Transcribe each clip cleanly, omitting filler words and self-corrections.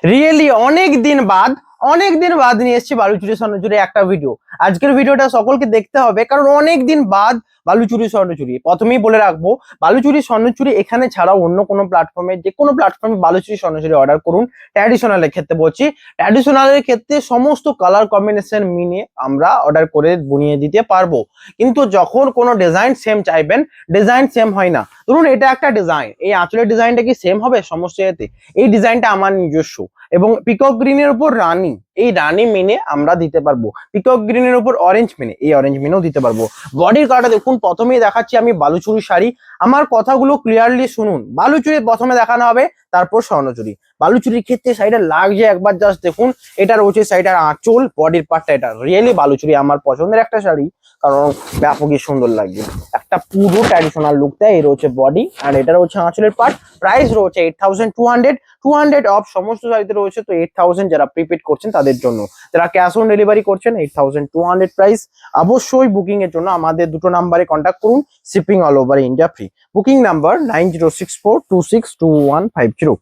Really অনেক দিন বাদ নিয়ে এসেছি বালুচুরি স্বর্ণচুরি একটা ভিডিও। আজকের ভিডিওটা সকলকে দেখতে হবে, কারণ অনেক দিন বাদ বালুচুরি স্বর্ণচুরি। প্রথমেই বলে রাখবো, বালুচুরি স্বর্ণচুরি এখানে ছাড়াও অন্য কোনো প্ল্যাটফর্মে, যে কোনো প্ল্যাটফর্মে বালুচুরি স্বর্ণচুরি অর্ডার করুন। ট্র্যাডিশনালের ক্ষেত্রে বলছি, ট্র্যাডিশনালের ক্ষেত্রে সমস্ত কালার কম্বিনেশন মিলিয়ে আমরা অর্ডার করে বুনিয়ে দিতে পারবো। কিন্তু যখন কোনো ডিজাইন সেম চাইবেন, ডিজাইন সেম হয় না। ধরুন এটা একটা ডিজাইন, এই আঁচলের ডিজাইনটা কি সেম হবে সমস্ত জায়গাতে? এই ডিজাইনটা আমার নিজস্ব, এবং পিকক গ্রিনের উপর রানী, এই রানী মিনে আমরা দিতে পারবো। পিকক গ্রিনের উপর অরেঞ্জ মিনে, এই অরেঞ্জ মিনেও দিতে পারবো। বডির কালারটা দেখুন, প্রথমেই দেখাচ্ছি আমি বালুচুরি শাড়ি। আমার কথাগুলো ক্লিয়ারলি শুনুন। বালুচুরি প্রথমে দেখানো হবে, তারপর স্বর্ণচুরি। বালুচুরির ক্ষেত্রে শাড়িটা লাগছে একবার জাস্ট দেখুন। এটা রয়েছে শাড়িটার আঁচল, বডির পার্টটা। এটা রিয়েলি বালুচুরি আমার পছন্দের একটা শাড়ি, কারণ ব্যাপকই সুন্দর লাগছে। একটা পুরো ট্র্যাডিশনাল লুক দেয়। এই রয়েছে বডি, আর এটা রয়েছে আঁচলের পার্ট। প্রাইস রয়েছে 8200 অফ সমস্ত শাড়িতে রয়েছে। তো 8000 যারা প্রিপেড করছেন তাদের জন্য, যারা ক্যাশ অন ডেলিভারি করছেন 8200 প্রাইস। অবশ্যই বুকিং এর জন্য আমাদের দুটো নাম্বারে কন্ট্যাক্ট করুন। Shipping all over India free. Booking number 9064262150।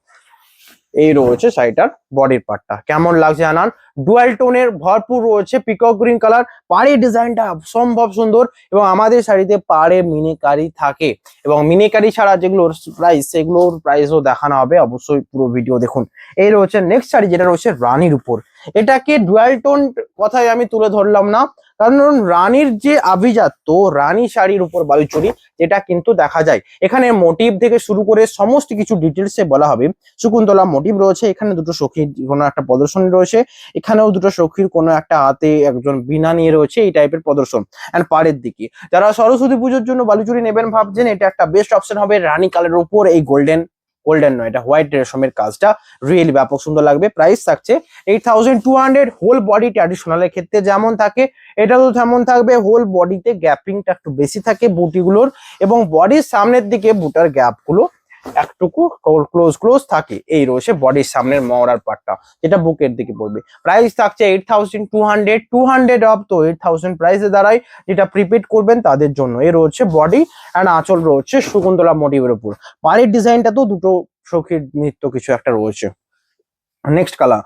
এই রয়েছে শাড়িটার বডির পার্টটা। কেমন লাগছে জানান। ডুয়াল টোনের ভরপুর রয়েছে, পিকক গ্রিন কালার। পাড়ের ডিজাইনটা অসম্ভব সুন্দর, এবং আমাদের শাড়িতে পাড়ে মিনিকারি থাকে, এবং মিনিকারি ছাড়া যেগুলোর প্রাইস, সেগুলোর প্রাইসও দেখানো হবে। অবশ্যই পুরো ভিডিও দেখুন। এই রয়েছে নেক্সট শাড়ি, যেটা রয়েছে রানীর উপর। এটাকে ডুয়াল টোন কথায় আমি তুলে ধরলাম না, কারণ রানীর যে আভিজাত্য, রানী শাড়ির উপর বালুচুরি, যেটা কিন্তু দেখা যায় এখানে। মোটিভ থেকে শুরু করে সমস্ত কিছু ডিটেলসে বলা হবে। শকুন্তলা মোটিভ রয়েছে, এখানে দুটো সখীর কোনো একটা প্রদর্শনী রয়েছে, এখানেও দুটো সখীর কোনো একটা হাতে একজন বীণা নিয়ে রয়েছে, এই টাইপের প্রদর্শন। এন্ড পাড়ের দিকে যারা সরস্বতী পুজোর জন্য বালুচুরি নেবেন ভাবছেন, এটা একটা বেস্ট অপশন হবে। রানী কালারের উপর এই গোল্ডেন নয়, এটা হোয়াইট রেশমের কাজটা রিয়েলি ব্যাপক সুন্দর লাগবে। প্রাইস থাকছে 8200। হোল বডি ট্র্যাডিশনালের ক্ষেত্রে যেমন থাকে, এটা তো তেমন থাকবে। হোল বডিতে গ্যাপিংটা একটু বেশি থাকে বুটিগুলোর, এবং বডির সামনের দিকে বুটার গ্যাপ গুলো একটুকু ক্লোজ থাকে। এই রয়েছে বডির সামনের মহড়ার পার্টটা, যেটা বুকের দিকে পড়বে। প্রাইস থাকছে 8200 অফ। তো 8000 প্রাইসে দাঁড়ায়, যেটা প্রিপেড করবেন তাদের জন্য। এই রয়েছে বডি, অ্যান্ড আঁচল রয়েছে শকুন্তলা মোটিভের উপর। পাড়ের ডিজাইনটা তো দুটো সখীর নৃত্য কিছু একটা রয়েছে। নেক্সট কালার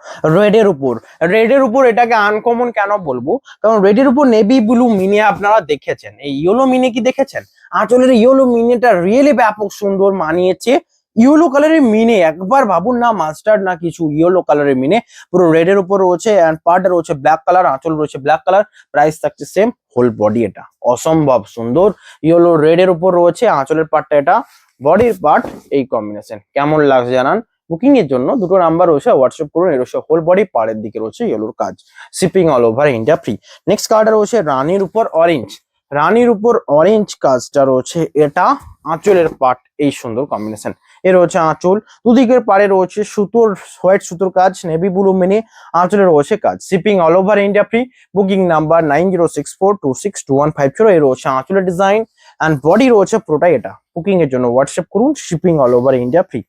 রেডের উপর এটাকে আনকমন কেন বলবো, কারণ রেডের উপর নেভি ব্লু মিনে আপনারা দেখেছেন। এই ইয়েলো মিনে কি দেখেছেন? আঁচলের ইয়েলো মিনেটা রিয়েলি ব্যাপক সুন্দর মানিয়েছে। ইয়েলো কালারের মিনে একবার ভাবুন না, মাস্টার্ড না কিছু, ইয়েলো কালারের মিনে পুরো রেডের উপর রয়েছে। এন্ড পার্ট রয়েছে ব্ল্যাক কালার, আঁচল রয়েছে ব্ল্যাক কালার। প্রাইস থাকছে সেম। হোল বডি এটা অসম্ভব সুন্দর। ইয়েলো রেডের উপর রয়েছে, আঁচলের পার্টটা এটা, বডির পার্ট এই কম্বিনেশন। কেমন লাগছে জানান। বুকিং এর জন্য দুটো নাম্বার রয়েছে, হোয়াটসঅ্যাপ করুন। এর রয়েছে হোল বডি, পাড়ের দিকে রয়েছে ইয়েলোর কাজ। Shipping all over India free. Next কালারটা রয়েছে রানীর উপর অরেঞ্জ। রানীর উপর অরেঞ্জ কাজটা রয়েছে, এটা আঁচলের পার্ট, এই সুন্দর কম্বিনেশন। এর রয়েছে আঁচল, দুদিকের পাড়ে রয়েছে সুতোর, হোয়াইট সুতোর কাজ, নেভি ব্লু মিনে আঁচলে রয়েছে কাজ। Shipping all over India free. Booking number 9064262150। এর রয়েছে আঁচলের ডিজাইন, অ্যান্ড বডি রয়েছে পুরোটাই এটা। বুকিং এর জন্য হোয়াটসঅ্যাপ করুন। Shipping all over India free.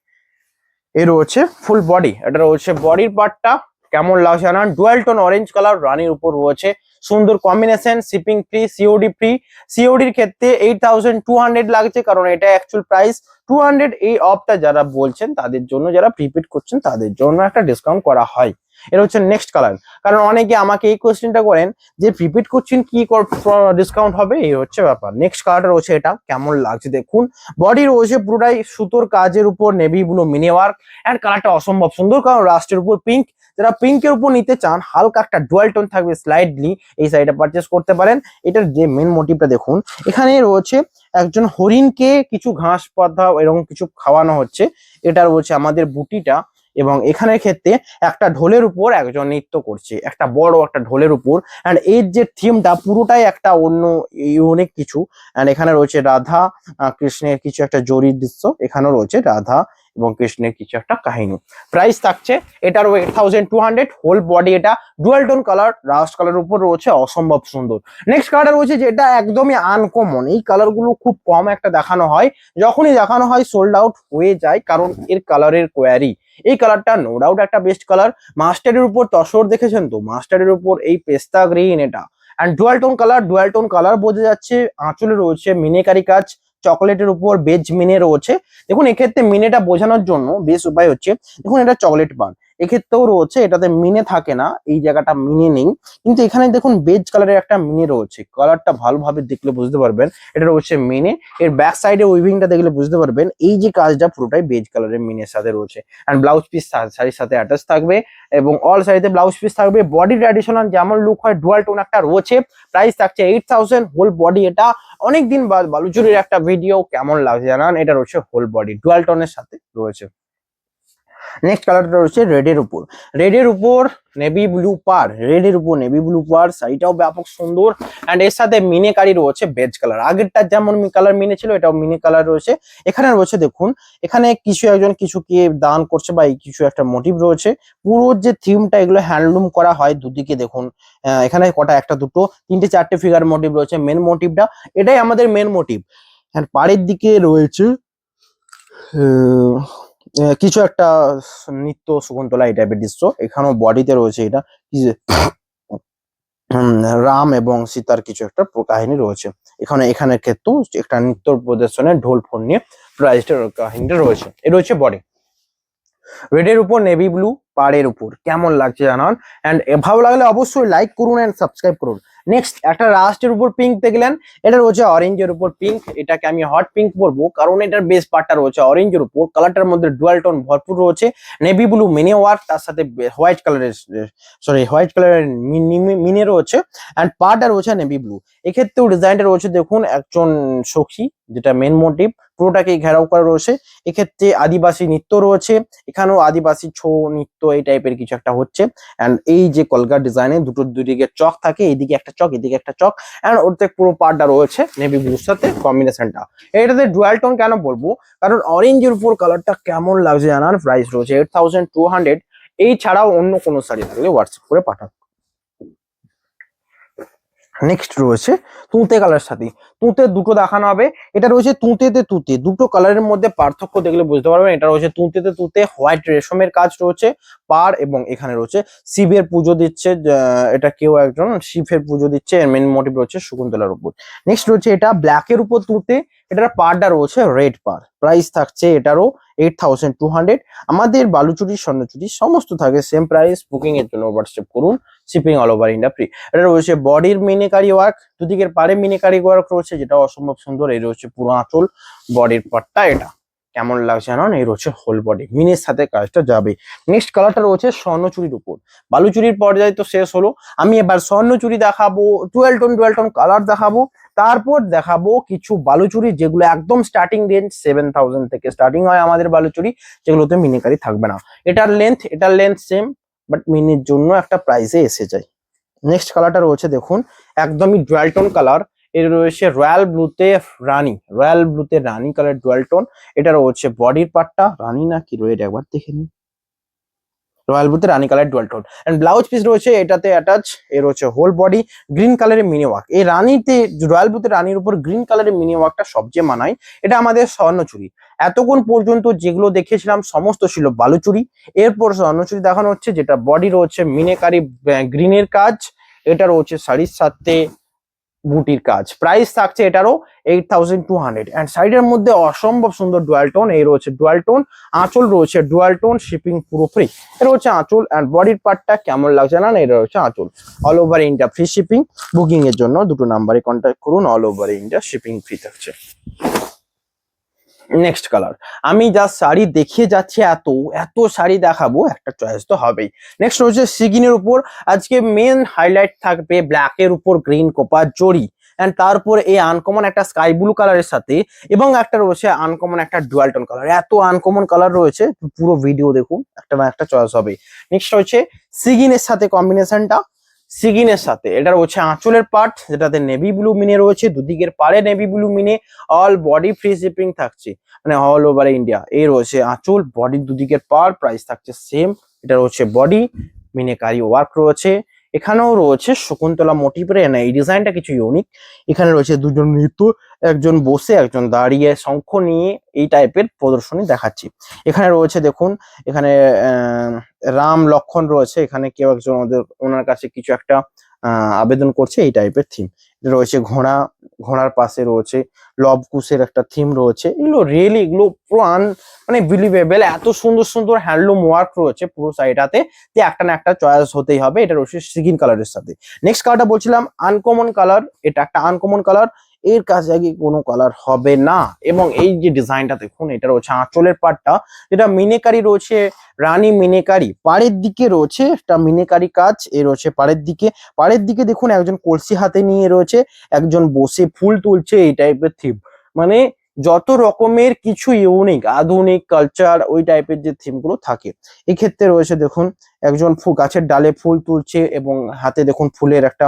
এ রয়েছে ফুল বডি, এটা রয়েছে বডির পার্টটা। কেমন লাগছে না। ডুয়াল টোন অরেঞ্জ কালার রানীর উপর রয়েছে, সুন্দর combination. Shipping free, COD free. সিওডির ক্ষেত্রে 8200 লাগছে, কারণ এটা অ্যাকচুয়াল প্রাইস 200। এই অফটা যারা বলছেন তাদের জন্য, যারা প্রিপেড করছেন তাদের জন্য একটা ডিসকাউন্ট করা হয়। এটা হচ্ছে নেক্সট কালার। কারণ অনেকে আমাকে এই কোয়েশ্চেনটা করেন যে প্রিপেড করছেন কি ডিসকাউন্ট হবে, এই হচ্ছে ব্যাপার। নেক্সট কালারটা রয়েছে এটা। কেমন লাগছে দেখুন। বডি রয়েছে পুরোটাই সুতোর কাজের উপর, navy blue mini work, and কালারটা অসম্ভব সুন্দর, কারণ রাস্টের উপর পিঙ্ক। যারা পিঙ্কের উপর নিতে চান, হালকা একটা ডুয়াল টোন থাকবে স্লাইডলি, এই শাড়িটা পারচেস করতে পারেন। এটার যে মেন মোটিভটা দেখুন, এখানে রয়েছে একজন হরিণকে কিছু ঘাস পাতা এরকম কিছু খাওয়ানো হচ্ছে। এটা রয়েছে আমাদের বুটিটা, এবং এখানের ক্ষেত্রে একটা ঢোলের উপর একজন নৃত্য করছে, একটা বড় একটা ঢোলের উপর। অ্যান্ড এর যে থিমটা পুরোটাই একটা অন্য ইউনিক কিছু। অ্যান্ড এখানে রয়েছে রাধা কৃষ্ণের কিছু একটা জরির দৃশ্য, এখানেও রয়েছে রাধা এবং কৃষ্ণের কিছু একটা কাহিনী। প্রাইস থাকছে এটারও 8200। হোল বডি এটা, dual tone colour, rushed colour উপর রয়েছে, অসম্ভব সুন্দর। নেক্সট কালার রয়েছে, যেটা একদমই আনকমন। এই কালার গুলো খুব কম একটা দেখানো হয়, যখনই দেখানো হয় সোল্ড আউট হয়ে যায়, কারণ এর কালারের কোয়ারি। এই কালারটা নো ডাউট একটা বেস্ট কালার। মাস্টারের উপর তসর দেখেছেন তো, মাস্টারের উপর এই পেস্তা গ্রিন এটা। অ্যান্ড ডুয়াল টোন কালার বোঝা যাচ্ছে। আঁচলে রয়েছে মিনেকারি কাজ, চকলেটের উপর বেজ মিনে রয়েছে। দেখুন এক্ষেত্রে মিনেটা বোঝানোর জন্য বেশ উপায় হচ্ছে, দেখুন এটা চকলেট পান, এক্ষেত্রেও রয়েছে, এটাতে মিনে থাকে না, এই জায়গাটা মিনে নেই, কিন্তু এখানে দেখুন বেজ কালারের একটা মিনে রয়েছে, কালারটা ভালোভাবে দেখলে বুঝতে পারবেন এটা রয়েছে মিনে। এর ব্যাক সাইডে উইভিংটা দেখলে বুঝতে পারবেন এই যে কাজটা পুরোটাই বেজ কালারের মিনের সাথে রয়েছে। অ্যান্ড ব্লাউজ পিস শাড়ির সাথে অ্যাটাচ থাকবে এবং অল শাড়িতে ব্লাউজ পিস থাকবে। বডি ট্র্যাডিশনাল যেমন লুক হয় ডুয়াল টোন একটা রয়েছে, প্রাইস থাকছে 8000 হোল বডি। এটা অনেকদিন বাদ বালুচুরির একটা ভিডিও, কেমন লাগছে জানান। এটা রয়েছে হোল বডি ডুয়াল টোনের সাথে রয়েছে। নেক্সট কালারটা রয়েছে রেডের উপর, রেডের উপর নেভি ব্লু পার, রেডের উপর নেভি ব্লু পার, শাড়িটাও ব্যাপক সুন্দর। অ্যান্ড এর সাথে মিনে কারি রয়েছে বেজ কালার, আগেরটা যেমন কালার মিনে ছিল এটাও মিনে কালার রয়েছে। এখানে রয়েছে দেখুন, এখানে কিছু একজন কিছু কি দান করছে বা কিছু একটা মোটিভ রয়েছে। পুরো যে থিমটা এগুলো হ্যান্ডলুম করা হয়, দুদিকে দেখুন এখানে কটা একটা দুটো তিনটে চারটে ফিগার মোটিভ রয়েছে। মেন মোটিভটা এটাই আমাদের মেন মোটিভ। অ্যান্ড পাড়ের দিকে রয়েছে কিছু একটা নিত্য শকুন্তলা এই টাইপের দৃশ্য। এখানেও বডিতে রয়েছে এটা কি যে রাম এবং সীতার কিছু একটা কাহিনী রয়েছে। এখানের ক্ষেত্রেও একটা নৃত্য প্রদর্শনের ঢোল ফোন নিয়ে প্রাইজটার কাহিনীটা রয়েছে। এ রয়েছে বডি রেডের উপর নেভি ব্লু পাড়ের উপর, কেমন লাগছে জানান। এন্ড ভালো লাগলে অবশ্যই লাইক করুন এন্ড সাবস্ক্রাইব করুন। নেক্সট একটা রাস্টের উপর পিঙ্ক দেখলেন, এটা রয়েছে অরেঞ্জের উপর পিঙ্ক। এটাকে আমি হট পিঙ্ক বলবো কারণ এটার বেস পার্টটা রয়েছে অরেঞ্জের উপর, কালারটার মধ্যে ডুয়াল টোন ভরপুর রয়েছে। নেভি ব্লু মিনি ওয়ার্ক, তার সাথে হোয়াইট কালারের হোয়াইট কালারের মিনে রয়েছে। অ্যান্ড পার্টটা রয়েছে নেভি ব্লু। এক্ষেত্রেও ডিজাইনটা রয়েছে দেখুন একজন সখী, যেটা মেন মোটিভ পুরোটাকে ঘেরাও করা রয়েছে। এক্ষেত্রে আদিবাসী নৃত্য রয়েছে, এখানেও আদিবাসী ছৌ নৃত্য এই টাইপের কিছু একটা হচ্ছে। অ্যান্ড এই যে কলকার ডিজাইনে দুদিকে চক থাকে, এইদিকে একটা চক এদিকে একটা চক। অ্যান্ড ওতে পুরো পার্টটা রয়েছে নেভি ব্লুর সাথে কম্বিনেশনটা। এটাতে ডুয়াল টোন কেন বলবো, কারণ অরেঞ্জের উপর কালারটা কেমন লাগছে জানার। প্রাইস রয়েছে 8200। এই ছাড়াও অন্য কোনো শাড়ি থাকলে হোয়াটসঅ্যাপ করে পাঠান। নেক্সট রয়েছে তুঁতে কালার সাথে, তুঁতে দুটো দেখানো হবে। এটা রয়েছে তুঁতেতে তুঁতে, দুটো কালারের মধ্যে পার্থক্য দেখলে বুঝতে পারবেন। এটা রয়েছে তুঁতেতে তুঁতে, হোয়াইট রেশমের কাজ রয়েছে পার, এবং এখানে রয়েছে শিবের পুজো দিচ্ছে, এটা কেউ একজন শিবের পুজো দিচ্ছে। এর মেন মোটিভ রয়েছে শকুন্তলার উপর। নেক্সট রয়েছে এটা ব্ল্যাকের উপর তুঁতে, এটার পারটা রয়েছে রেড পার। প্রাইস থাকছে এটারও 8200। আমাদের বালুচুরি স্বর্ণচুরি সমস্ত থাকে সেম প্রাইস। বুকিং এর জন্য হোয়াটসঅ্যাপ করুন, shipping all over India free. এটা রয়েছে বডির মিনিকারি ওয়ার্ক, দুদিকের পাড়ে মিনিকারি ওয়ার্ক রয়েছে, যেটা অসম্ভব সুন্দর। এই রয়েছে পুরো আঁচল, বডির পার্টটা এটা কেমন লাগছে জানান। এই রয়েছে হোল বডি, মিনের সাথে কাজটা যাবে। নেক্সট কালারটা রয়েছে স্বর্ণচুরির উপর। বালুচুরির পর্যায়ে তো শেষ হলো, আমি এবার স্বর্ণচুরি দেখাবো, ডুয়াল টোন কালার দেখাবো। তারপর দেখাবো কিছু বালুচুরি যেগুলো একদম স্টার্টিং রেঞ্জ 7000 থেকে স্টার্টিং হয় আমাদের বালুচুরি, যেগুলোতে মিনিকারি থাকবে না। এটার লেন্থ সেম, বাট মিনির জন্য একটা প্রাইসে এসে যায়। নেক্সট কালারটা রয়েছে দেখুন একদমই ডুয়াল টোন কালার। এর রয়েছে রয়্যাল ব্লুতে রানি কালার ডুয়াল টোন। এটা রয়েছে বডির পার্টটা, রানি না কি রয়েছে একবার দেখে নিন, রয়্যাল ব্লুতে রানি colour dual tone. And blouse piece রয়েছে এটাতে অ্যাটাচ। এ রয়েছে হোল বডি গ্রিন কালারের মিনি ওয়ার্ক। এই রানিতে রয়্যাল ব্লুতে রানির উপর গ্রিন কালারের মিনি ওয়ার্কটা সবচেয়ে মানায়। এটা আমাদের স্বর্ণচুরি। এতক্ষণ পর্যন্ত যেগুলো দেখেছিলাম সমস্ত ছিল বালুচুরি, এরপর স্বর্ণচুরি দেখানো হচ্ছে, যেটা বডি রয়েছে মিনেকারি গ্রিনের কাজ। এটা রয়েছে শাড়ির সাথে বুটির কাজ। প্রাইস থাকছে এটারও 8200। অ্যান্ড সাইডের মধ্যে অসম্ভব সুন্দর ডুয়াল টোন, এই রয়েছে ডুয়াল টোন। আঁচল রয়েছে ডুয়াল টোন, শিপিং পুরো ফ্রি। এটা হচ্ছে আঁচল। অ্যান্ড বডির পার্টটা কেমন লাগছে না, এটা রয়েছে আঁচল। All over India free shipping. Booking এর জন্য দুটো নাম্বারে কন্ট্যাক্ট করুন, all over India shipping free থাকছে। নেক্সট কালার, আমি যা শাড়ি দেখিয়ে যাচ্ছি এত শাড়ি দেখাবো, একটা চয়েস তো হবেই। নেক্সট হচ্ছে সিগিনের উপর। আজকে মেন হাইলাইট থাকবে ব্ল্যাকের উপর গ্রিন কোপার জরি, এন্ড তারপর এই আনকমন একটা স্কাই ব্লু কালারের সাথে, এবং একটা রয়েছে আনকমন একটা ডুয়াল টোন কালার। এত আনকমন কালার রয়েছে, পুরো ভিডিও দেখুন, একটা না একটা চয়েস হবে। নেক্সট হচ্ছে সিগিনের সাথে কম্বিনেশনটা, সিগিনের সাথে এটা রয়েছে আঁচলের পার্ট, যেটাতে নেভি ব্লু মিনে রয়েছে, দুদিকের পাড়ে নেভি ব্লু মিনে, অল বডি ফ্রি শিপিং থাকছে, মানে অল ওভার ইন্ডিয়া। এই রয়েছে আঁচল, বডির দুদিকের পার, প্রাইস থাকছে সেম। এটা রয়েছে বডি, মিনেকারি ওয়ার্ক রয়েছে। এখানেও রয়েছে শকুন্তলা মোটিভের, এই ডিজাইনটা কিছু ইউনিক। এখানে রয়েছে দুজন নৃত্য, একজন বসে একজন দাঁড়িয়ে শঙ্খ নিয়ে এই টাইপের প্রদর্শনী দেখাচ্ছি। এখানে রয়েছে দেখুন, এখানে রাম লক্ষণ রয়েছে, এখানে কেউ একজন ওনার কাছে কিছু একটা আবেদন করছে, এই টাইপের থিম। রয়েছে ঘোড়া, ঘোড়ার পাশে রয়েছে লব কুশের একটা থিম রয়েছে। এগুলো রিয়েলি এগুলো পুরো মানে বিলিভেবল, এত সুন্দর সুন্দর হ্যান্ডলুম ওয়ার্ক রয়েছে পুরো সাইডটাতে, যে একটা না একটা চয়েস হতেই হবে। এটা রয়েছে সিগিন কালারের সাথে। নেক্সট কালারটা বলছিলাম আনকমন কালার, এটা একটা আনকমন কালার, এর কাছে আগে কোনো কালার হবে না। এবং এই যে ডিজাইনটা দেখুন, এটা রয়েছে আঁচলের পাটটা, যেটা মিনেকারি রয়েছে, রানী মিনেকারি। পাড়ের দিকে রয়েছে একটা মিনেকারি কাজ, এ রয়েছে পাড়ের দিকে। পাড়ের দিকে দেখুন একজন কলসি হাতে নিয়ে রয়েছে, একজন বসে ফুল তুলছে, এই টাইপের থিম। মানে যত রকমের কিছু ইউনিক আধুনিক কালচার ওই টাইপের যে থিম গুলো থাকে, এক্ষেত্রে রয়েছে দেখুন একজন গাছের ডালে ফুল তুলছে এবং হাতে দেখুন ফুলের একটা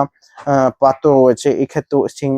পাত্র রয়েছে, এক্ষেত্রে সিং।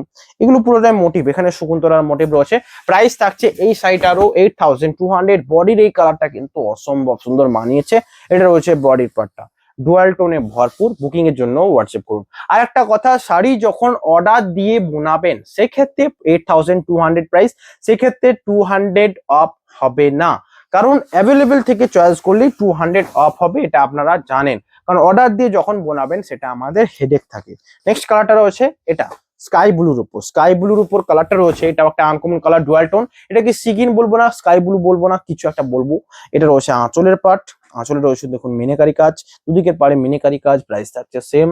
এগুলো পুরোটাই মোটিভ, এখানে শকুন্তলার মোটিভ রয়েছে। প্রাইস থাকছে এই শাড়িটারও 8200। বডির এই কালারটা কিন্তু অসম্ভব সুন্দর মানিয়েছে। এটা রয়েছে বডির পার্টটা, ডুয়াল টোনে ভরপুর। বুকিং এর জন্য হোয়াটসঅ্যাপ করুন। আর একটা কথা, শাড়ি যখন অর্ডার দিয়ে বোনাবেন সেক্ষেত্রে 8200 প্রাইস, সেক্ষেত্রে 200 অফ হবে না, কারণ অ্যাভেলেবেল থেকে চয়েস করলেই 200 অফ হবে, এটা আপনারা জানেন। কারণ অর্ডার দিয়ে যখন বোনাবেন সেটা আমাদের হেডেক থাকে। নেক্সট কালারটা রয়েছে এটা স্কাই ব্লুর উপর, স্কাই ব্লুর উপর কালারটা রয়েছে, এটা একটা আনকমন কালার ডুয়াল টোন। এটা কি সিগিন বলবো না, স্কাই ব্লু বলবো না, কিছু একটা বলবো। এটা রয়েছে আঁচলের পার্ট, আঁচলে রয়েছে দেখুন মিনেকারি কাজ, দুদিকের পাড়ে মিনেকারি কাজ, প্রাইস থাকছে সেম।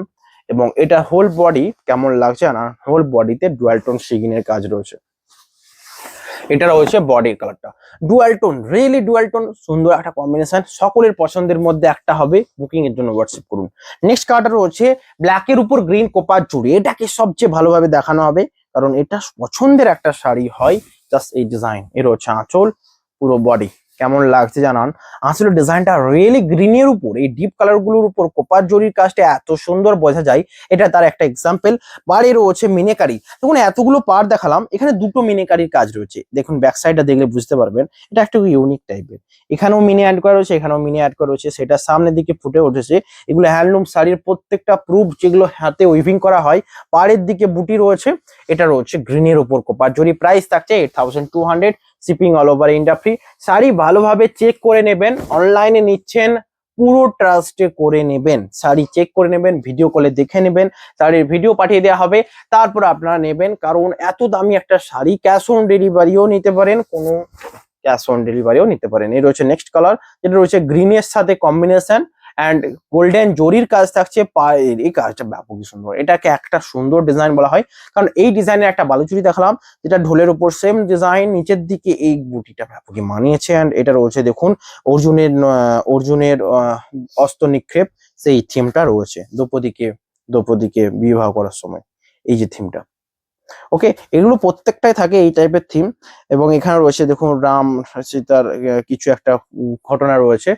এবং এটা হোল বডি কেমন লাগছে না, হোল বডিতে ডুয়াল টোন সিগিনের কাজ রয়েছে। এটা রয়েছে বডির কালারটা, dual tone, really dual tone, সুন্দর একটা কম্বিনেশন, সকলের পছন্দের মধ্যে একটা হবে। বুকিং এর জন্য হোয়াটসঅ্যাপ করুন। নেক্সট কালারটা রয়েছে ব্ল্যাকের উপর গ্রিন কোপার জুড়ি, এটাকে সবচেয়ে ভালোভাবে দেখানো হবে, কারণ এটা পছন্দের একটা শাড়ি হয়। জাস্ট এই ডিজাইন, এর হচ্ছে আঁচল, পুরো বডি কেমন লাগছে জানান। আসলে ডিজাইনটা রিয়েলি গ্রিনের উপর, এই ডিপ কালার গুলোর উপর কোপার জরির কাজটা এত সুন্দর বোঝা যায়, এটা তার একটা এক্সাম্পল। পাড়ে রয়েছে মিনেকারি, দেখুন এতগুলো পাড় দেখালাম, এখানে দুটো মিনেকারির কাজ রয়েছে, দেখুন ব্যাক সাইডটা দেখলে বুঝতে পারবেন, এটা একটু ইউনিক টাইপের। এখানেও মিনি অ্যাড করা রয়েছে, এখানেও মিনি অ্যাড করা রয়েছে, সেটা সামনের দিকে ফুটে উঠেছে। এগুলো হ্যান্ডলুম শাড়ির প্রত্যেকটা প্রুফ, যেগুলো হাতে উইভিং করা হয়। পাড়ের দিকে বুটি রয়েছে, এটা রয়েছে গ্রিনের উপর কোপার জরি। প্রাইস থাকছে 8200, shipping all over India free. Sari ভালোভাবে চেক করে নেবেন, অনলাইনে নিচ্ছেন পুরো ট্রাস্টে করে নেবেন, শাড়ি চেক করে নেবেন, ভিডিও কলে দেখে নেবেন, শাড়ির ভিডিও পাঠিয়ে দেওয়া হবে, তারপর আপনারা নেবেন। কারণ এত দামি একটা শাড়ি ক্যাশ অন ডেলিভারিও নিতে পারেন, কোনো ক্যাশ অন ডেলিভারিও নিতে পারেন। এই রয়েছে নেক্সট কালার, যেটা রয়েছে গ্রিনের সাথে কম্বিনেশন অ্যান্ড গোল্ডেন জরির কাজ থাকছে পায়ের, এই কাজটা ব্যাপকই সুন্দর। এটাকে একটা সুন্দর ডিজাইন বলা হয়, কারণ এই ডিজাইনের একটা বালুচুরি দেখালাম, যেটা ঢোলের উপর সেম ডিজাইন, নিচের দিকে এই বুটিটা ব্যাপকই মানিয়েছে। অ্যান্ড এটা রয়েছে দেখুন অর্জুনের অস্ত্র নিক্ষেপ, সেই থিমটা রয়েছে দ্রৌপদীকে বিবাহ করার সময়, এই যে থিমটা। ওকে, এগুলো প্রত্যেকটাই থাকে এই টাইপের থিম। এবং এখানে রয়েছে দেখুন রাম সীতার কিছু একটা ঘটনা রয়েছে,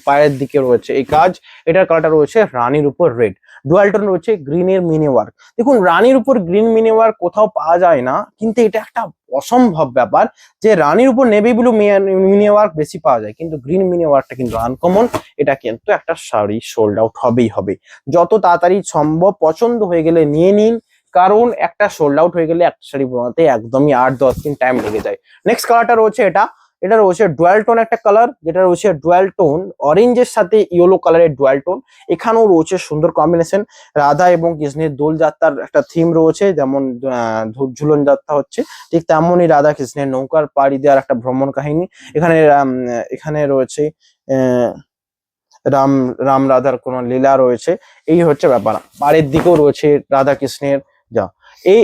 পায়ের দিকে রয়েছে এই কাজ। এটার কালারটা রয়েছে রানীর উপর রেড, ডুয়ালটন রয়েছে গ্রিনের মিনি ওয়ার্ক। দেখুন রানীর উপর গ্রিন মিনি ওয়ার্ক কোথাও পাওয়া যায় না, কিন্তু এটা একটা অসম্ভব ব্যাপার যে রানীর উপর নেভি ব্লু মিনি ওয়ার্ক বেশি পাওয়া যায়, কিন্তু গ্রিন মিনি ওয়ার্কটা কিন্তু আনকমন। এটা কিন্তু একটা শাড়ি সোল্ড আউট হবেই হবে, যত তাড়াতাড়ি সম্ভব পছন্দ হয়ে গেলে নিয়ে নিন, কারণ একটা সোল্ড আউট হয়ে গেলে একটা শাড়ি বানাতে একদমই 8-10 দিন টাইম লেগে যায়। নেক্সট কালারটা রয়েছে এটা রয়েছে ডুয়াল টোন একটা কালার, যেটা রয়েছে ডুয়াল টোন অরেঞ্জের সাথে ইয়েলো কালারের ডুয়াল টোন। এখানেও রয়েছে সুন্দর কম্বিনেশন, রাধা এবং কৃষ্ণের দোল যাত্রার একটা থিম রয়েছে, যেমন ঝুলন যাত্রা হচ্ছে, ঠিক তেমনই রাধা কৃষ্ণের নৌকার পাড়ি দেওয়ার একটা ভ্রমণ কাহিনী। এখানে রয়েছে রাম রাম রাধার কোন লীলা রয়েছে, এই হচ্ছে ব্যাপার। পাড়ের দিকেও রয়েছে রাধা কৃষ্ণের যা।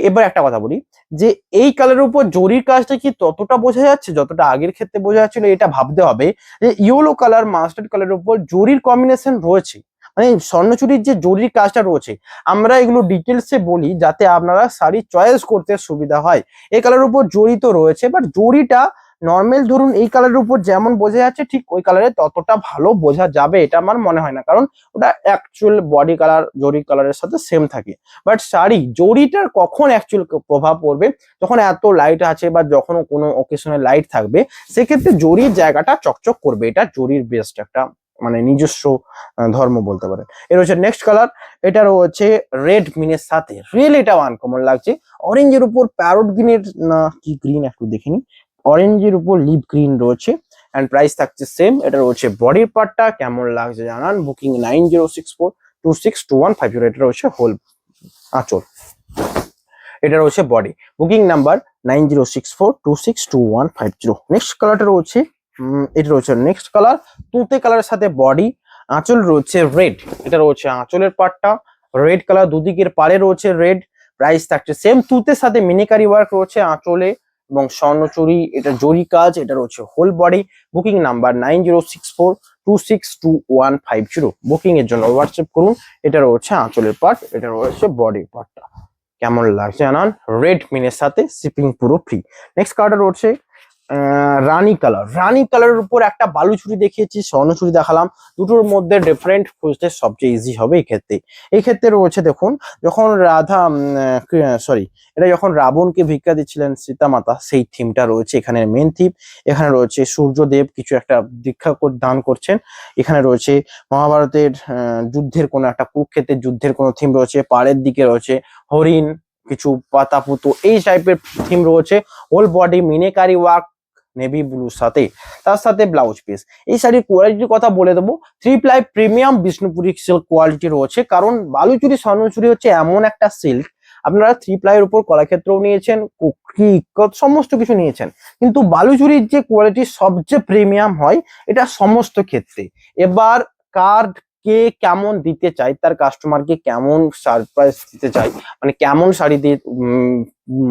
এবার একটা কথা বলি, যে এই কালারের উপর জরির কাজটা কি ততটা বোঝা যাচ্ছে যতটা আগের ক্ষেত্রে বোঝা যাচ্ছিল? এটা ভাবতে হবে যে ইয়েলো কালার মাস্টার্ড কালারের উপর জরির কম্বিনেশন রয়েছে, মানে স্বর্ণচুরির যে জরির কাজটা রয়েছে, আমরা এগুলো ডিটেলসে বলি যাতে আপনারা শাড়ি চয়েস করতে সুবিধা হয়। এই কালারের উপর জরি তো রয়েছে, বাট জরিটা নর্মাল ধরুন এই কালারের উপর যেমন বোঝা যাচ্ছে ঠিক ওই কালারে ততটা ভালো বোঝা যাবে এটা আমার মনে হয় না, কারণ ওটা অ্যাকচুয়াল বডি কালার জরি কালারের সাথে সেম থাকে। বাট শাড়ি জরিটার কখন অ্যাকচুয়াল প্রভাব পড়বে, যখন এত লাইট আছে বা যখন কোনো অকেশনে লাইট থাকবে, সেক্ষেত্রে জরির জায়গাটা চকচক করবে, এটা জরির বেস্ট একটা মানে নিজস্ব ধর্ম বলতে পারে। এর হচ্ছে নেক্সট কালার, এটা রয়েছে রেড গ্রিনের সাথে, রিয়েলি এটাও আনকমন লাগছে। অরেঞ্জের উপর প্যারট গ্রিনের না কি গ্রিন একটু দেখিনি, অরেঞ্জের উপর লিপ গ্রিন রয়েছে এন্ড প্রাইস থাকছে সেম। এটা রয়েছে বডির পার্টটা, কেমন লাগছে জানান। বুকিং 9064262150। এটা রয়েছে হোল আঁচল। এটা রয়েছে বডি, বুকিং নাম্বার 9064262150। নেক্সট কালারটা রয়েছে এটা রয়েছে নেক্সট কালার তুতে কালারের সাথে বডি, আঁচল রয়েছে রেড, এটা রয়েছে আঁচলের পাটটা রেড কালার, দুদিকের পাড়ে রয়েছে রেড, প্রাইস থাকছে সেম তুতের সাথে মিনিকারি ওয়ার্ক রয়েছে আঁচলে এবং স্বর্ণচুরি, এটা জরি কাজ, এটা রয়েছে whole body, booking number 9064262150। Booking এর জন্য হোয়াটসঅ্যাপ করুন। এটা রয়েছে আঁচলের পার্ট, এটা রয়েছে বডির পার্টটা। কেমন লাগছে জানান, রেড মিনের সাথে শিপিং পুরো ফ্রি। নেক্সট কালারটা রয়েছে রানী কালার, রানী কালারের উপর একটা বালুচুরি দেখিয়েছি, স্বর্ণচুরি দেখালাম, দুটোর মধ্যে ডিফারেন্ট খুঁজতে সবচেয়ে ইজি হবে এই ক্ষেত্রে রয়েছে দেখুন যখন রাধা এটা যখন রাবণকে ভিক্ষা দিচ্ছিলেন সীতা মাতা, সেই থিমটা রয়েছে এখানে মেন থিম। এখানে রয়েছে সূর্যদেব কিছু একটা দীক্ষা দান করছেন, এখানে রয়েছে মহাভারতের যুদ্ধের কোনো একটা কুরুক্ষেত্রের যুদ্ধের কোনো থিম রয়েছে, পাড়ের দিকে রয়েছে হরিণ, কিছু পাতা পুতো এই টাইপের থিম রয়েছে, whole body meenakari work navy ব্লুর সাথে, তার সাথে ব্লাউজ পিস। এই শাড়ির কোয়ালিটির কথা বলে দেবো, 3 ply premium Bishnupuri silk quality রয়েছে, কারণ বালুচুরি স্বর্ণচুরি হচ্ছে এমন একটা সিল্ক, আপনারা 3 প্লাইয়ের উপর কলাক্ষেত্রও নিয়েছেন, সমস্ত কিছু নিয়েছেন, কিন্তু বালুচুরির যে কোয়ালিটি সবচেয়ে প্রিমিয়াম হয় এটা সমস্ত ক্ষেত্রে। এবার কার কে কেমন দিতে চাই, তার কাস্টমারকে কেমন সারপ্রাইজ দিতে চাই, মানে কেমন শাড়ি দিয়ে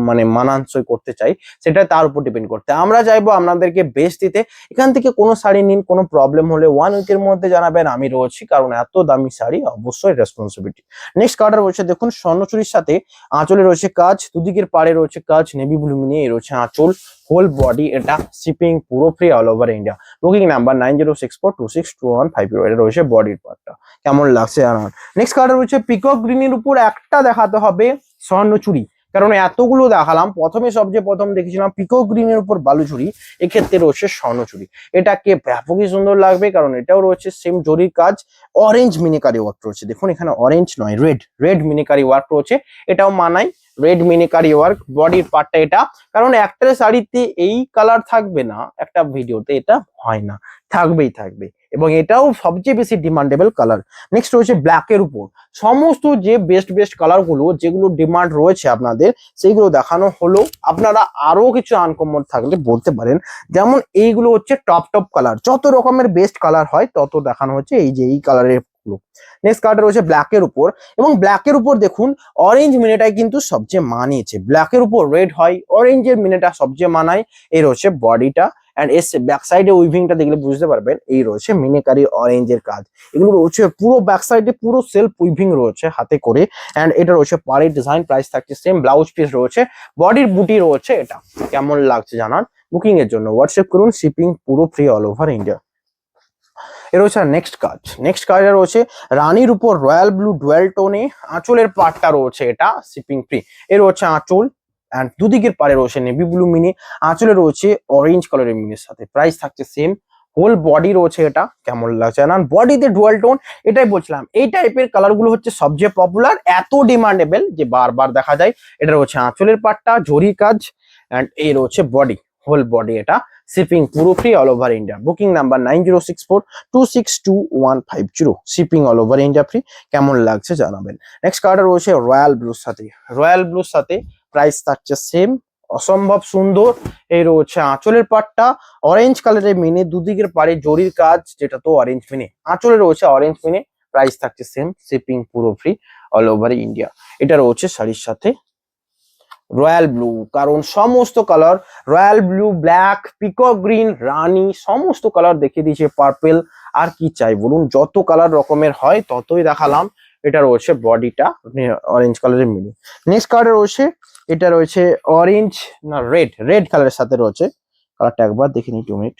মানে মানানসই করতে চাই, সেটা তার উপর ডিপেন্ড করতে। আমরা চাইবো আপনাদেরকে বেস্ট দিতে। এখান থেকে কোনো শাড়ি নিন, কোনো প্রবলেম হলে 1 উইকের মধ্যে জানাবেন, আমি রয়েছি, কারণ এত দামি শাড়ি অবশ্যই রেসপন্সিবিলিটি। নেক্সট কালার রয়েছে দেখুন স্বর্ণচুরির সাথে আঁচলে রয়েছে কাজ, দুদিকের পাড়ে রয়েছে কাজ, নেভি ব্লু মিনিয়ে রয়েছে আঁচল, হোল বডি, এটা শিপিং পুরো free all over India. Booking number 9064262150। এটা রয়েছে বডির পার্টটা। কেমন লাগছে জানান। নেক্সট কালার রয়েছে পিকক গ্রিনের উপর একটা দেখাতে হবে স্বর্ণচুরি, কারণ এতগুলো দেখালাম, সবচেয়ে প্রথম দেখেছিলাম পিকক গ্রিনের উপর বালুচুরি, এক্ষেত্রে রয়েছে স্বর্ণচুরি। এটাকে ব্যাপকই সুন্দর লাগবে, কারণ এটাও রয়েছে সেম জরির কাজ, অরেঞ্জ মিনিকারি ওয়ার্ক রয়েছে, দেখুন এখানে অরেঞ্জ নয় রেড মিনিকারি ওয়ার্ক রয়েছে, এটাও মানাই রেড মিনিকারি ওয়ার্ক, বডির পার্টটা এটা, কারণ একটা শাড়িতে এই কালার থাকবে না, একটা ভিডিওতে এটা হয় না, থাকবে এবং এটাও সবচেয়ে বেশি ডিমান্ডেবল কালার। নেক্সট রয়েছে ব্ল্যাকের উপর, সমস্ত যে বেস্ট কালার গুলো যেগুলো ডিমান্ড রয়েছে আপনাদের, সেইগুলো দেখানো হলো। আপনারা আরো কিছু আনকমন থাকলে বলতে পারেন, যেমন এইগুলো হচ্ছে টপ কালার, যত রকমের বেস্ট কালার হয় তত দেখানো হচ্ছে, এই যে এই কালারের গুলো। নেক্সট কালারটা রয়েছে ব্ল্যাকের উপর, এবং ব্ল্যাকের উপর দেখুন অরেঞ্জ মিনেটাই কিন্তু সবচেয়ে মানিয়েছে, ব্ল্যাকের উপর রেড হয়, অরেঞ্জের মিনেটা সবচেয়ে মানায়। এই রয়েছে বডিটা, এন্ড এস ব্যাক সাইডে উইভিংটা দেখলে বুঝতে পারবেন, এই রয়েছে মিনেকারি অরেঞ্জের কাজ, এগুলো রয়েছে পুরো ব্যাক সাইডে পুরো সেলফ উইভিং রয়েছে হাতে করে, এন্ড এটা রয়েছে পাড়ের ডিজাইন, প্রাইস থাকছে সেম, ব্লাউজ পিস রয়েছে, বডির বুটি রয়েছে। এটা কেমন লাগছে জানান, বুকিং এর জন্য হোয়াটসঅ্যাপ করুন, শিপিং পুরো ফ্রি অল ওভার ইন্ডিয়া। এর রয়েছে নেক্সট কাজ রয়েছে রানীর উপর রয়্যাল ব্লু ডুয়েল টোনে, আঁচলের পার্টটা রয়েছে এটা শিপিং ফ্রি। এর রয়েছে আঁচল, এন্ড দুদিকের পাড়ে রয়েছে নেভি ব্লু মিনি, আঁচলে রয়েছে অরেঞ্জ কালারের মিনির সাথে, প্রাইস থাকছে সেম, হোল বডি রয়েছে। এটা কেমন লাগছে না, বডিতে ডুয়াল টোন, এটাই বলছিলাম, এই টাইপের কালার গুলো হচ্ছে সবচেয়ে পপুলার, এত ডিমান্ডেবল যে বারবার দেখা যায়। এটা রয়েছে আঁচলের পাটটা, জরি কাজ, এন্ড এই রয়েছে বডি, হোল বডি, এটা শিপিং পুরো free all over India. Booking number 9064262150, shipping all over India free. কেমন লাগছে জানাবেন। নেক্সট কালারটা রয়েছে রয়্যাল ব্লুর সাথে, প্রাইস থাকছে সেম, অসম্ভব সুন্দর। এই রয়েছে আঁচলের পাটটা অরেঞ্জ কালারের মিনে, দুদিকের পাড়ে জরির কাজ, যেটা তো অরেঞ্জ মিনে, আঁচলে রয়েছে অরেঞ্জ মিনে, প্রাইস থাকছে সেম, শিপিং পুরো ফ্রি অল ওভার ইন্ডিয়া। এটা রয়েছে শাড়ির সাথে রয়্যাল ব্লু, কারণ সমস্ত colour royal blue, black, peacock green, রানী, সমস্ত কালার দেখিয়ে দিয়েছে, পার্পেল, আর কি চাই বলুন, যত কালার রকমের হয় ততই দেখালাম। এটা রয়েছে বডিটা অরেঞ্জ কালারের মিনি। নেক্সট কালার রয়েছে, এটা রয়েছে অরেঞ্জ না রেড কালারের সাথে রয়েছে, কালারটা একবার দেখে নিই 2 মিনিট।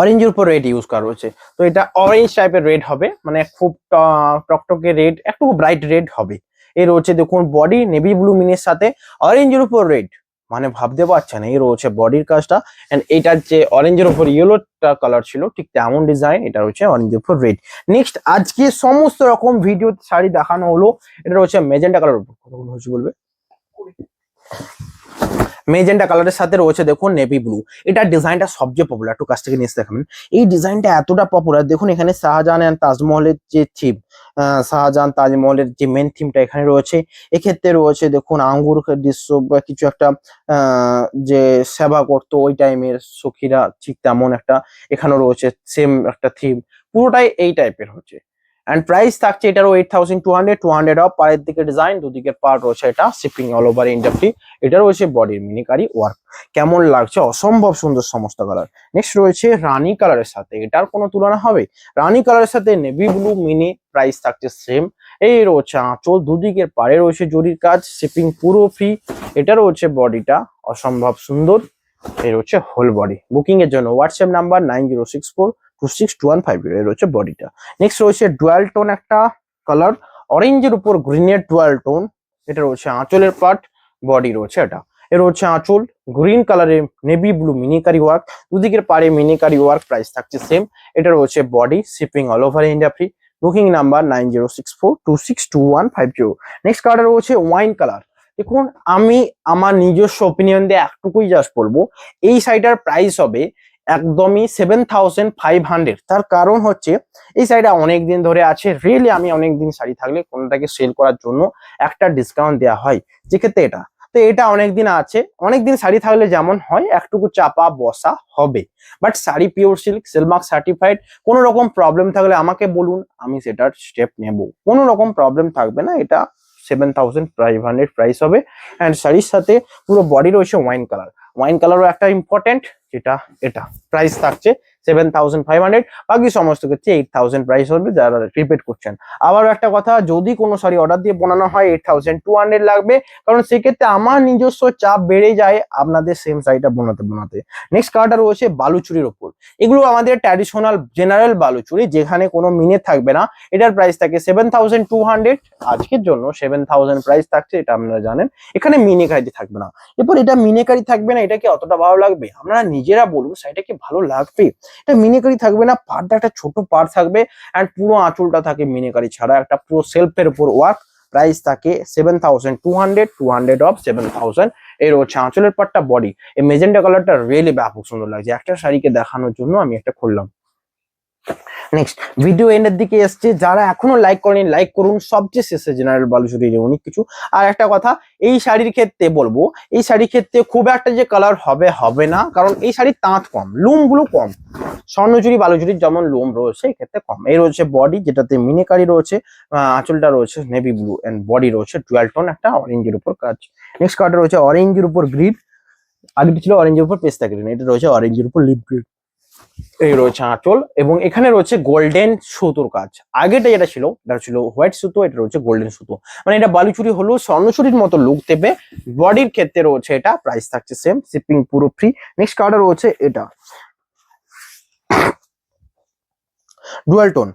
অরেঞ্জের উপর রেড ইউজ করা রয়েছে, তো এটা অরেঞ্জ টাইপের রেড হবে, মানে খুব টকটকে রেড, একটু ব্রাইট রেড হবে। এই রয়েছে দেখুন বডি নেভি ব্লু মিনের সাথে অরেঞ্জের উপর রেড, মানে ভাবতে পারছেন এই রয়েছে বডির কাজটা, এন্ড এটার যে অরেঞ্জের উপর ইয়েলো কালার ছিল ঠিক তেমন ডিজাইন, এটা রয়েছে অরেঞ্জের উপর রেড। নেক্সট আজকে সমস্ত রকম ভিডিও শাড়ি দেখানো হলো, এটা রয়েছে মেজেন্টা কালার উপর, কতগুলো হচ্ছে বলবে, মেজেন্টা কালারের সাথে রয়েছে দেখুন নেভি ব্লু। এটা ডিজাইনটা সবচেয়ে পপুলার, একটু কাছ থেকে নিয়ে দেখাবেন। এই ডিজাইনটা এতটা পপুলার, দেখুন এখানে শাহজাহান এন্ড তাজমহলের যে থিম, শাহজাহান তাজমহলের যে মেন থিমটা এখানে রয়েছে। এক্ষেত্রে রয়েছে দেখুন আঙ্গুর দৃশ্য বা কিছু একটা যে সেবা করতো ওই টাইমের সখীরা, ঠিক তেমন একটা এখানে রয়েছে সেম একটা থিম, পুরোটাই এই টাইপের হচ্ছে। এন্ড প্রাইস থাকছে এটারও 8200, 200 অফ। পাড়ের দিকে ডিজাইন, দুদিকে পার্ট রয়েছে, এটা shipping all over India free. এটা রয়েছে বডির মিনিকারি ওয়ার্ক। কেমন লাগছে, অসম্ভব সুন্দর সমস্ত কালার। নেক্সট রয়েছে রানী কালারের সাথে, এটার কোনো তুলনা হবে? রানী কালারের সাথে নেভি ব্লু মিনি, প্রাইস থাকছে সেম। এই রয়েছে আঁচল, দুদিকের পাড়ে রয়েছে জরির কাজ, শিপিং পুরো ফ্রি। এটা রয়েছে বডিটা অসম্ভব সুন্দর। এই রয়েছে হোল বডি। বুকিং এর জন্য হোয়াটসঅ্যাপ নাম্বার 9064262150, এর রয়েছে বডিটা। নেক্সট রয়েছে ডুয়াল টোন একটা কালার, অরেঞ্জের উপর গ্রিনের ডুয়াল টোন। এটা রয়েছে আঁচলের পার্ট, বডি রয়েছে এটা। এর হচ্ছে আঁচল গ্রিন কালারে নেভি ব্লু মিনিকারি ওয়ার্ক, দুদিকের পাড়ে মিনিকারি ওয়ার্ক, প্রাইস থাকছে সেম। এটা রয়েছে body, shipping all over India free. Booking number 9064262150। Next colour রয়েছে ওয়াইন কালার। দেখুন আমি আমার নিজস্ব ওপিনিয়ন দিয়ে একটুকুই জাস্ট বলবো, এই শাড়িটার প্রাইস হবে একদমই 7500। তার কারণ হচ্ছে এই শাড়িটা অনেকদিন ধরে আছে, রিয়েলি আমি অনেকদিন শাড়ি থাকলে কোনটাকে সেল করার জন্য একটা ডিসকাউন্ট দেওয়া হয়, যেক্ষেত্রে এটা তো এটা অনেকদিন আছে। অনেকদিন শাড়ি থাকলে যেমন হয় একটুকু চাপা বসা হবে, but sari pure silk silk mark certified. কোনো রকম প্রবলেম থাকলে আমাকে বলুন, আমি সেটার স্টেপ নেব, কোনো রকম প্রবলেম থাকবে না। এটা 7500 প্রাইস হবে। অ্যান্ড শাড়ির সাথে পুরো বডি রয়েছে ওয়াইন কালার। ওয়াইন কালারও একটা ইম্পর্টেন্ট, যেটা এটা প্রাইস থাকছে 7500। বাকি সমস্ত ক্ষেত্রে 8000 প্রাইস হবে যারা রিপিট করছেন। আবারও একটা কথা, যদি কোনো শাড়ি অর্ডার দিয়ে বানানো হয় 8200 লাগবে, কারণ সেক্ষেত্রে আমার নিজস্ব চাপ বেড়ে যায় আপনাদের সেম শাড়িটা বানাতে। নেক্সট কালারটা রয়েছে বালুচুরির ওপর। এগুলো আমাদের ট্র্যাডিশনাল জেনারেল বালুচুরি, যেখানে কোনো মিনে থাকবে না। এটার প্রাইস থাকে 7200। আজকের জন্য 7000 প্রাইস থাকছে, এটা আপনারা জানেন। এখানে মিনিকারি থাকবে না। এরপর এটা মিনিকারি থাকবে না, এটা কি অতটা ভালো লাগবে? আপনারা নিজেরা বলুন শাড়িটা কি ভালো লাগবে। এটা মিনিকারি থাকবে না, পাড়টা একটা ছোট পাড় থাকবে, অ্যান্ড পুরো আঁচলটা থাকে মিনিকারি ছাড়া একটা পুরো সেলফের উপর ওয়ার্ক। প্রাইস থাকে 7200, 200 অফ 7000। এর হচ্ছে আঁচলের পাটটা, বডি। এই মেজেন্টা কালারটা রিয়েলি ব্যাপক সুন্দর লাগছে, একটা শাড়িকে দেখানোর জন্য আমি একটা খুললাম। নেক্সট ভিডিও এন্ডের দিকে এসছে, যারা এখনো লাইক করেনি লাইক করুন। সবচেয়ে শেষে জেনারেল বালুচুরির অনেক কিছু। আর একটা কথা, এই শাড়ির ক্ষেত্রে বলবো, এই শাড়ির ক্ষেত্রে খুব একটা যে কালার হবে না, কারণ এই শাড়ির তাঁত কম, লুম গুলো কম। স্বর্ণচুরি বালুচুরির যেমন লুম রয়েছে, এক্ষেত্রে কম। এই রয়েছে বডি, যেটাতে মিনিকারি রয়েছে, আঁচলটা রয়েছে নেভি ব্লু, এন্ড বডি রয়েছে ডুয়াল টোন একটা অরেঞ্জের উপর কাজ। নেক্সট কালারটা রয়েছে অরেঞ্জের উপর গ্রিন, আগেটা ছিল অরেঞ্জের উপর পেস্তা গ্রিন, এটা রয়েছে অরেঞ্জের উপর লিপ গ্রিন। এই রয়েছে আঁচল, এবং এখানে রয়েছে গোল্ডেন সুতোর কাজ। আগেটা যেটা ছিল এটা ছিল হোয়াইট সুতো, এটা রয়েছে গোল্ডেন সুতো। মানে এটা বালুচুরি হলেও স্বর্ণচুরির মতো লুক দেবে। বডির ক্ষেত্রে রয়েছে এটা, প্রাইস থাকছে সেম, শিপিং পুরো ফ্রি। নেক্সট কালার রয়েছে এটা ডুয়াল টোন,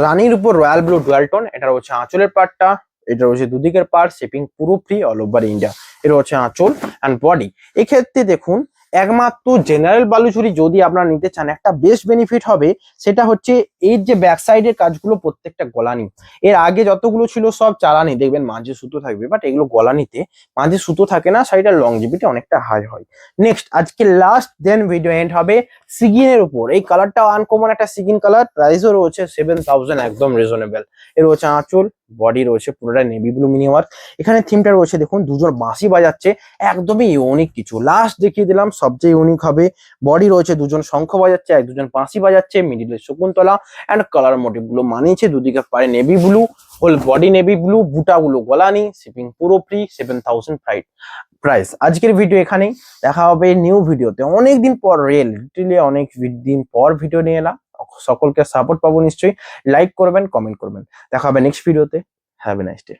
রানীর উপর রয়্যাল ব্লু ডুয়াল টোন। এটা রয়েছে আঁচলের পার্টটা, এটা রয়েছে দুদিকের পার্ট, শিপিং পুরো ফ্রি অল ওভার ইন্ডিয়া। এটা হচ্ছে আঁচল অ্যান্ড বডি। এক্ষেত্রে দেখুন একমাত্র জেনারেল বালুচুরি যদি আপনারা নিতে চান, একটা বেস্ট বেনিফিট হবে, সেটা হচ্ছে এর যে ব্যাক সাইডের কাজগুলো প্রত্যেকটা গলানি। এর আগে যতগুলো ছিল সব চালানি, দেখবেন মাঝে সুতো থাকবে, বাট এগুলো গলানিতে মাঝে সুতো থাকে না, শাড়িটার লংজিভিটি অনেকটা হাই হয়। নেক্সট আজকে লাস্ট দেন ভিডিও এন্ড হবে সিগিনের উপর। এই কালারটাও আনকমন একটা সিগিন কালার, প্রাইসও রয়েছে 7000, একদম রিজনেবল। এর রয়েছে আঁচল, বডি রয়েছে পুরোটা নেভি ব্লু মিনি ওয়ার্ক। এখানে থিমটা রয়েছে দেখুন, দুজন বাঁশি বাজাচ্ছে, একদমই ইউনিক কিছু। লাস্ট দেখিয়ে দিলাম, সবচেয়ে ইউনিক হবে। বডি রয়েছে দুজন শঙ্খ বাজাচ্ছে, এক দুজন বাঁশি বাজাচ্ছে, মিডিলে শকুন্তলা, অ্যান্ড কালার মোটিভ গুলো মানিয়েছে। দুদিকে পারে navy blue, whole body navy blue, বুটাগুলো গলানি, শিপিং পুরো ফ্রি, 7000 প্রাইস। আজকের ভিডিও এখানেই, দেখা হবে নিউ ভিডিওতে। অনেকদিন পর লিটারালি অনেক দিন পর ভিডিও নিয়ে এলাম। সকলকে সাপোর্ট পাবো নিশ্চয়ই, লাইক করবেন, কমেন্ট করবেন। দেখা হবে নেক্সট ভিডিওতে। Have a nice day.